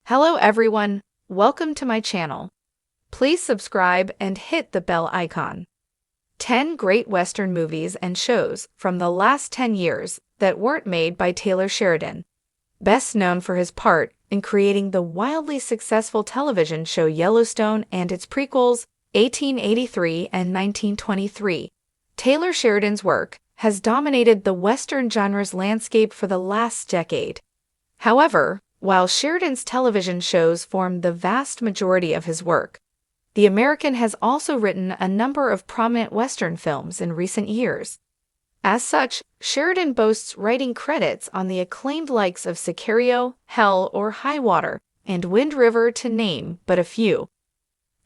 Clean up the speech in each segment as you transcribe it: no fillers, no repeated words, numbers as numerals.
Hello everyone, welcome to my channel. Please subscribe and hit the bell icon. 10 great Western movies and shows from the last 10 years that weren't made by Taylor Sheridan. Best known for his part in creating the wildly successful television show Yellowstone and its prequels, 1883 and 1923. Taylor Sheridan's work has dominated the Western genre's landscape for the last decade. However, while Sheridan's television shows form the vast majority of his work, the American has also written a number of prominent Western films in recent years. As such, Sheridan boasts writing credits on the acclaimed likes of Sicario, Hell or High Water, and Wind River to name but a few.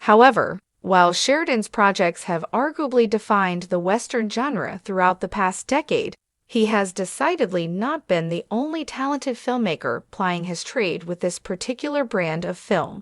However, while Sheridan's projects have arguably defined the Western genre throughout the past decade, he has decidedly not been the only talented filmmaker plying his trade with this particular brand of film.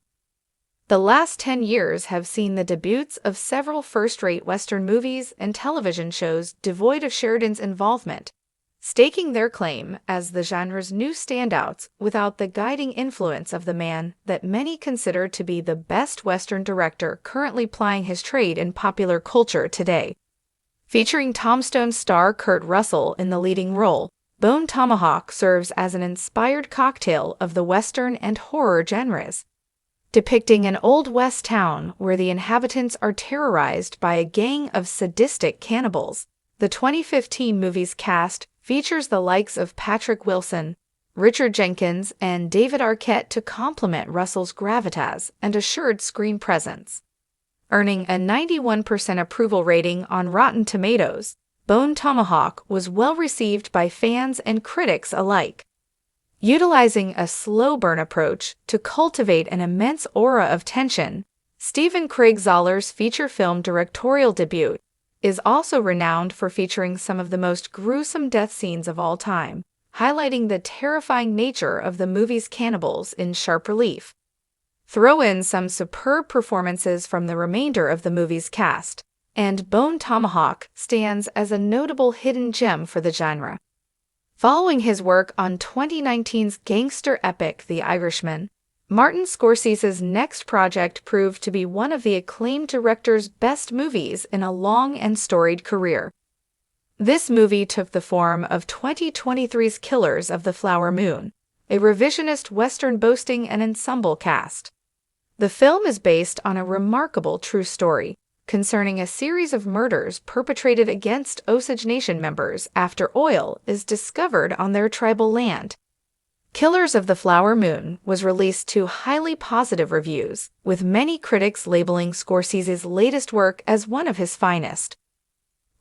The last 10 years have seen the debuts of several first-rate Western movies and television shows devoid of Sheridan's involvement, staking their claim as the genre's new standouts without the guiding influence of the man that many consider to be the best Western director currently plying his trade in popular culture today. Featuring Tombstone star Kurt Russell in the leading role, Bone Tomahawk serves as an inspired cocktail of the Western and horror genres. Depicting an Old West town where the inhabitants are terrorized by a gang of sadistic cannibals, the 2015 movie's cast features the likes of Patrick Wilson, Richard Jenkins, and David Arquette to complement Russell's gravitas and assured screen presence. Earning a 91% approval rating on Rotten Tomatoes, Bone Tomahawk was well received by fans and critics alike. Utilizing a slow burn approach to cultivate an immense aura of tension, Stephen Craig Zoller's feature film directorial debut is also renowned for featuring some of the most gruesome death scenes of all time, highlighting the terrifying nature of the movie's cannibals in sharp relief. Throw in some superb performances from the remainder of the movie's cast, and Bone Tomahawk stands as a notable hidden gem for the genre. Following his work on 2019's gangster epic The Irishman, Martin Scorsese's next project proved to be one of the acclaimed director's best movies in a long and storied career. This movie took the form of 2023's Killers of the Flower Moon, a revisionist Western boasting an ensemble cast. The film is based on a remarkable true story concerning a series of murders perpetrated against Osage Nation members after oil is discovered on their tribal land. Killers of the Flower Moon was released to highly positive reviews, with many critics labeling Scorsese's latest work as one of his finest.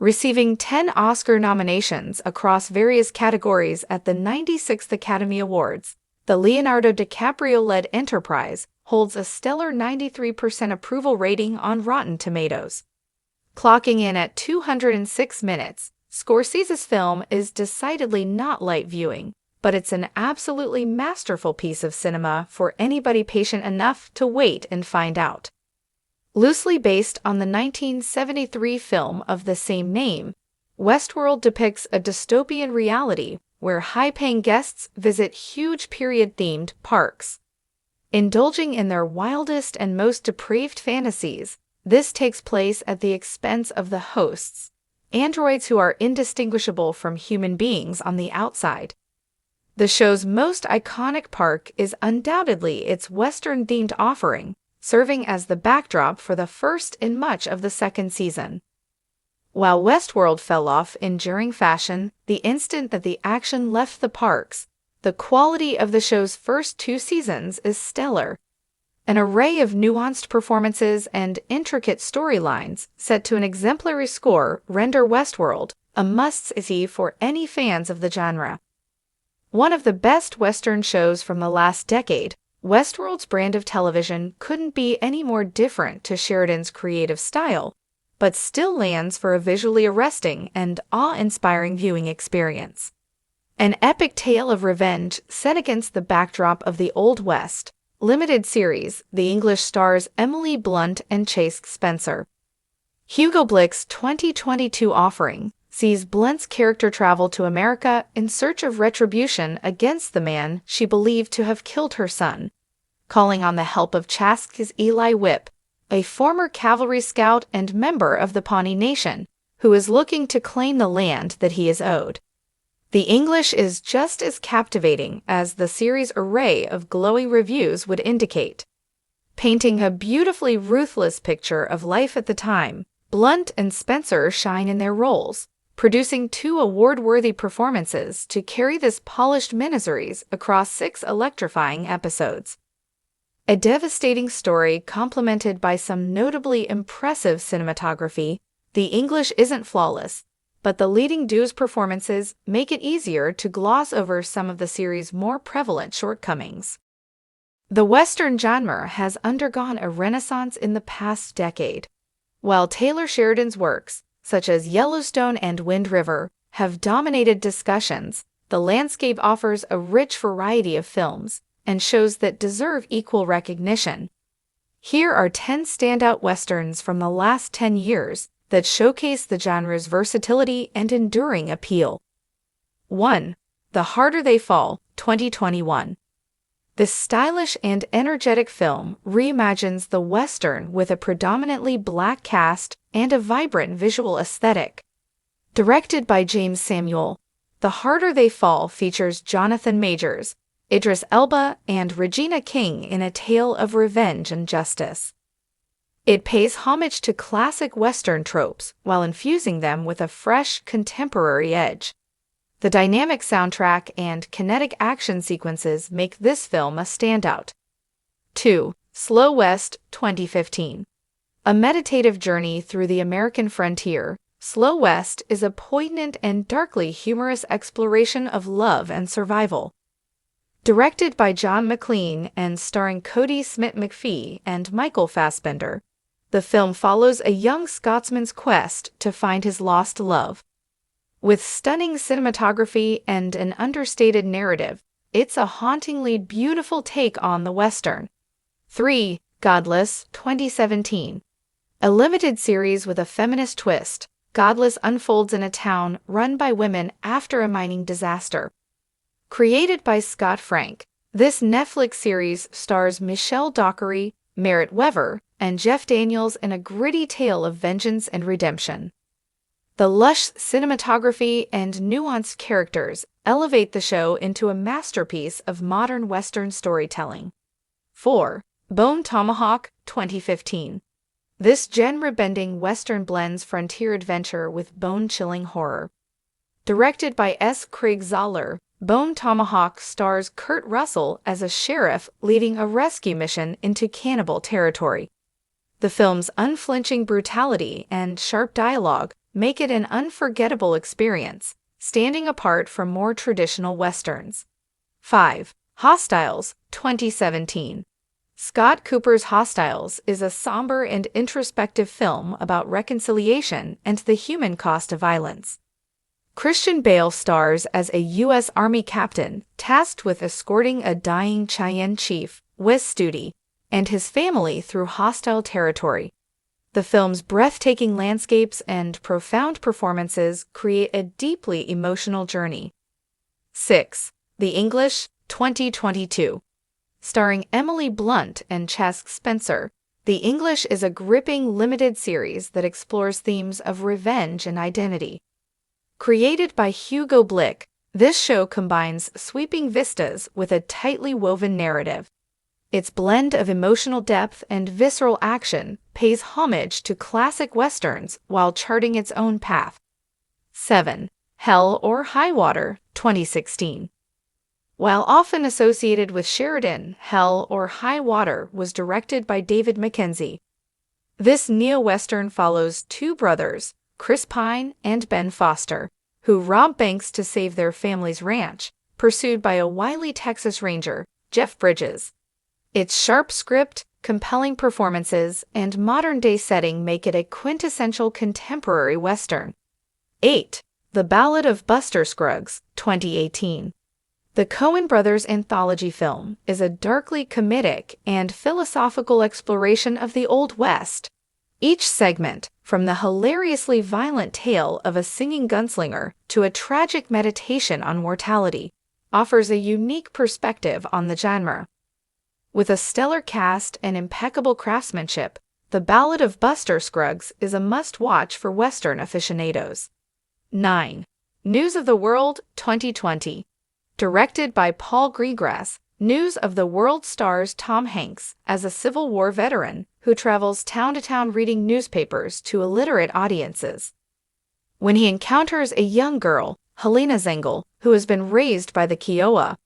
Receiving 10 Oscar nominations across various categories at the 96th Academy Awards, the Leonardo DiCaprio-led enterprise holds a stellar 93% approval rating on Rotten Tomatoes. Clocking in at 206 minutes, Scorsese's film is decidedly not light viewing, but it's an absolutely masterful piece of cinema for anybody patient enough to wait and find out. Loosely based on the 1973 film of the same name, Westworld depicts a dystopian reality where high-paying guests visit huge period-themed parks. Indulging in their wildest and most depraved fantasies, this takes place at the expense of the hosts, androids who are indistinguishable from human beings on the outside. The show's most iconic park is undoubtedly its Western-themed offering, serving as the backdrop for the first and much of the second season. While Westworld fell off in enduring fashion the instant that the action left the parks, the quality of the show's first 2 seasons is stellar. An array of nuanced performances and intricate storylines set to an exemplary score render Westworld a must-see for any fans of the genre. One of the best Western shows from the last decade, Westworld's brand of television couldn't be any more different to Sheridan's creative style, but still lands for a visually arresting and awe-inspiring viewing experience. An epic tale of revenge set against the backdrop of the Old West, limited series, The English stars Emily Blunt and Chase Spencer. Hugo Blick's 2022 offering sees Blunt's character travel to America in search of retribution against the man she believed to have killed her son. calling on the help of Chask's Eli Whip, a former cavalry scout and member of the Pawnee Nation, who is looking to claim the land that he is owed. The English is just as captivating as the series' array of glowing reviews would indicate. Painting a beautifully ruthless picture of life at the time, Blunt and Spencer shine in their roles, producing 2 award-worthy performances to carry this polished miniseries across 6 electrifying episodes. A devastating story complemented by some notably impressive cinematography, The English isn't flawless, but the leading duo's performances make it easier to gloss over some of the series' more prevalent shortcomings. The Western genre has undergone a renaissance in the past decade. While Taylor Sheridan's works, such as Yellowstone and Wind River, have dominated discussions, the landscape offers a rich variety of films and shows that deserve equal recognition. Here are 10 standout westerns from the last 10 years that showcase the genre's versatility and enduring appeal. 1. The Harder They Fall, 2021. This stylish and energetic film reimagines the Western with a predominantly black cast and a vibrant visual aesthetic. Directed by James Samuel, The Harder They Fall features Jonathan Majors, Idris Elba, and Regina King in a tale of revenge and justice. It pays homage to classic Western tropes while infusing them with a fresh, contemporary edge. The dynamic soundtrack and kinetic action sequences make this film a standout. 2. Slow West, 2015. A meditative journey through the American frontier, Slow West is a poignant and darkly humorous exploration of love and survival. Directed by John McLean and starring Cody Smith-McPhee and Michael Fassbender, the film follows a young Scotsman's quest to find his lost love. With stunning cinematography and an understated narrative, it's a hauntingly beautiful take on the Western. 3. Godless, 2017. A limited series with a feminist twist, Godless unfolds in a town run by women after a mining disaster. Created by Scott Frank, this Netflix series stars Michelle Dockery, Merritt Wever, and Jeff Daniels in a gritty tale of vengeance and redemption. The lush cinematography and nuanced characters elevate the show into a masterpiece of modern Western storytelling. 4. Bone Tomahawk, 2015. This genre-bending Western blends frontier adventure with bone-chilling horror. Directed by S. Craig Zahler, Bone Tomahawk stars Kurt Russell as a sheriff leading a rescue mission into cannibal territory. The film's unflinching brutality and sharp dialogue make it an unforgettable experience, standing apart from more traditional Westerns. 5. Hostiles, 2017. Scott Cooper's Hostiles is a somber and introspective film about reconciliation and the human cost of violence. Christian Bale stars as a U.S. Army captain tasked with escorting a dying Cheyenne chief, Wes Studi, and his family through hostile territory. The film's breathtaking landscapes and profound performances create a deeply emotional journey. 6. The English, 2022. Starring Emily Blunt and Chask Spencer, The English is a gripping limited series that explores themes of revenge and identity. Created by Hugo Blick, this show combines sweeping vistas with a tightly woven narrative. Its blend of emotional depth and visceral action pays homage to classic Westerns while charting its own path. 7. Hell or High Water, 2016. While often associated with Sheridan, Hell or High Water was directed by David Mackenzie. This neo-Western follows 2 brothers, Chris Pine and Ben Foster, who rob banks to save their family's ranch, pursued by a wily Texas Ranger, Jeff Bridges. Its sharp script, compelling performances, and modern-day setting make it a quintessential contemporary Western. 8. The Ballad of Buster Scruggs, 2018. The Coen brothers' anthology film is a darkly comedic and philosophical exploration of the Old West. Each segment, from the hilariously violent tale of a singing gunslinger to a tragic meditation on mortality, offers a unique perspective on the genre. With a stellar cast and impeccable craftsmanship, The Ballad of Buster Scruggs is a must-watch for Western aficionados. 9. News of the World 2020. Directed by Paul Greengrass, News of the World stars Tom Hanks as a Civil War veteran who travels town to town reading newspapers to illiterate audiences. When he encounters a young girl, Helena Zengel, who has been raised by the Kiowa,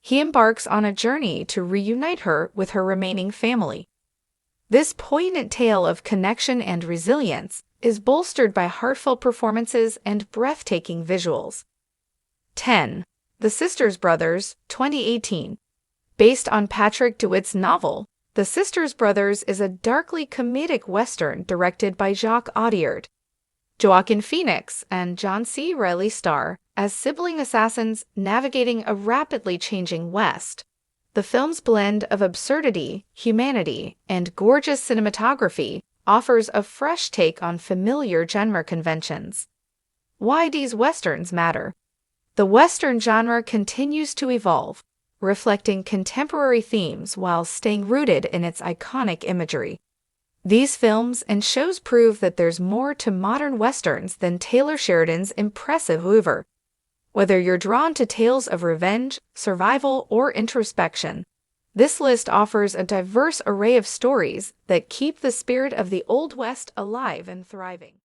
he embarks on a journey to reunite her with her remaining family. This poignant tale of connection and resilience is bolstered by heartfelt performances and breathtaking visuals. 10. The Sisters Brothers 2018. Based on Patrick DeWitt's novel, The Sisters Brothers is a darkly comedic Western directed by Jacques Audiard. Joaquin Phoenix and John C. Reilly star as sibling assassins navigating a rapidly changing West. The film's blend of absurdity, humanity, and gorgeous cinematography offers a fresh take on familiar genre conventions. Why these Westerns matter? The Western genre continues to evolve, reflecting contemporary themes while staying rooted in its iconic imagery. These films and shows prove that there's more to modern Westerns than Taylor Sheridan's impressive oeuvre. Whether you're drawn to tales of revenge, survival, or introspection, this list offers a diverse array of stories that keep the spirit of the Old West alive and thriving.